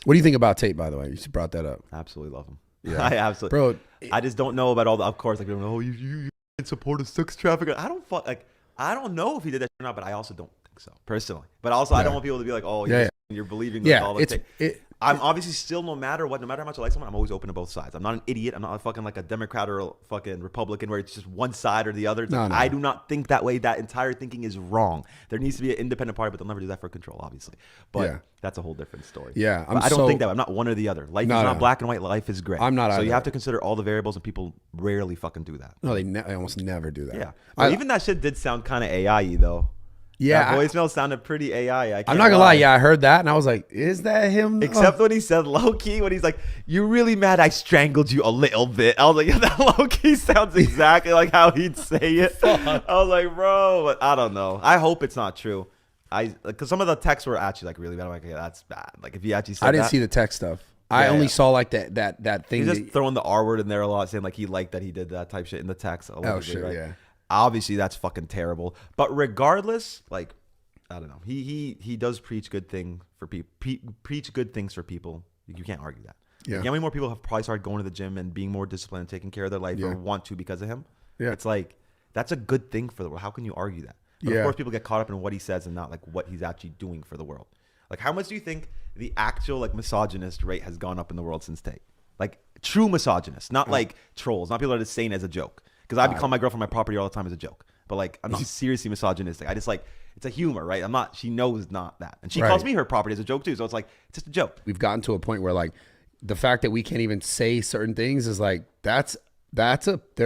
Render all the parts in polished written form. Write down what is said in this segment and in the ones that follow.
What do you think about Tate, by the way? You brought that up. Absolutely love him. Yeah. I absolutely. Bro, I just don't know about all the. Of course, like people know, oh, you in support of sex trafficking. I don't know if he did that or not, but I also don't think so personally. But also, I don't want people to be like, oh, you're believing like all the things. I'm obviously still no matter how much I like someone, I'm always open to both sides. I'm not an idiot. I'm not fucking like a Democrat or a fucking Republican where it's just one side or the other. No. I do not think that way. That entire thinking is wrong. There needs to be an independent party, but they'll never do that for control, obviously. But that's a whole different story. Yeah, I don't think that way. I'm not one or the other. Life is not black and white. Life is gray. I'm not. So either. you have to consider all the variables, and people rarely fucking do that. No, they almost never do that. Yeah. Even that shit did sound kind of AI-y though. Yeah, that voicemail sounded pretty AI. I'm not gonna lie. Yeah, I heard that, and I was like, "Is that him?" Except when he said low key, when he's like, "You're really mad I strangled you a little bit." I was like, "Yeah, that low key sounds exactly like how he'd say it." I was like, "Bro," but I don't know. I hope it's not true. Because some of the texts were actually like really bad. I'm like, "Yeah, that's bad." Like if he actually said, I didn't see the text stuff. I only saw like that thing. He's just throwing the R word in there a lot, saying like he liked that he did that type shit in the text. Oh shit, right? Yeah. Obviously, that's fucking terrible. But regardless, like. I don't know. He does preach good thing for people. Preach good things for people. You can't argue that. Yeah. Like, how many more people have probably started going to the gym and being more disciplined and taking care of their life or want to because of him? Yeah. It's like that's a good thing for the world. How can you argue that? But of course, people get caught up in what he says and not like what he's actually doing for the world. Like, how much do you think the actual like misogynist rate has gone up in the world since Tate? Like true misogynists, not like trolls, not people that are just saying it as a joke. Because I call my girlfriend my property all the time as a joke. But like, I'm not seriously misogynistic. I just like. It's a humor, right? She knows not that. And she calls me her property as a joke too. So it's like, it's just a joke. We've gotten to a point where like the fact that we can't even say certain things is like, there's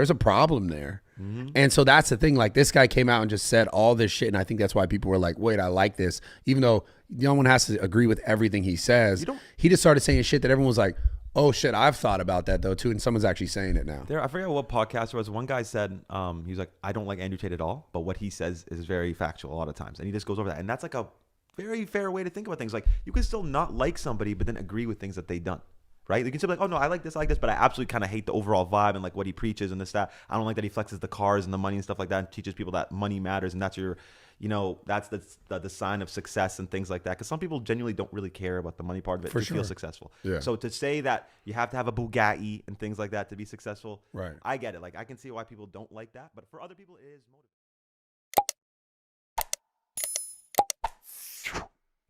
a problem there. Mm-hmm. And so that's the thing. Like this guy came out and just said all this shit. And I think that's why people were like, wait, I like this. Even though no one has to agree with everything he says. He just started saying shit that everyone was like, oh shit, I've thought about that though too, and someone's actually saying it now. I forget what podcast it was. One guy said, he was like, I don't like Andrew Tate at all, but what he says is very factual a lot of times, and he just goes over that, and that's like a very fair way to think about things. Like you can still not like somebody, but then agree with things that they've done, right? You can still be like, oh no, I like this, but I absolutely kind of hate the overall vibe and like what he preaches and this that. I don't like that he flexes the cars and the money and stuff like that, and teaches people that money matters, and that's your. That's the sign of success and things like that. Because some people genuinely don't really care about the money part of it to feel successful. Yeah. So to say that you have to have a Bugatti and things like that to be successful, right? I get it. Like I can see why people don't like that, but for other people, it is motivating.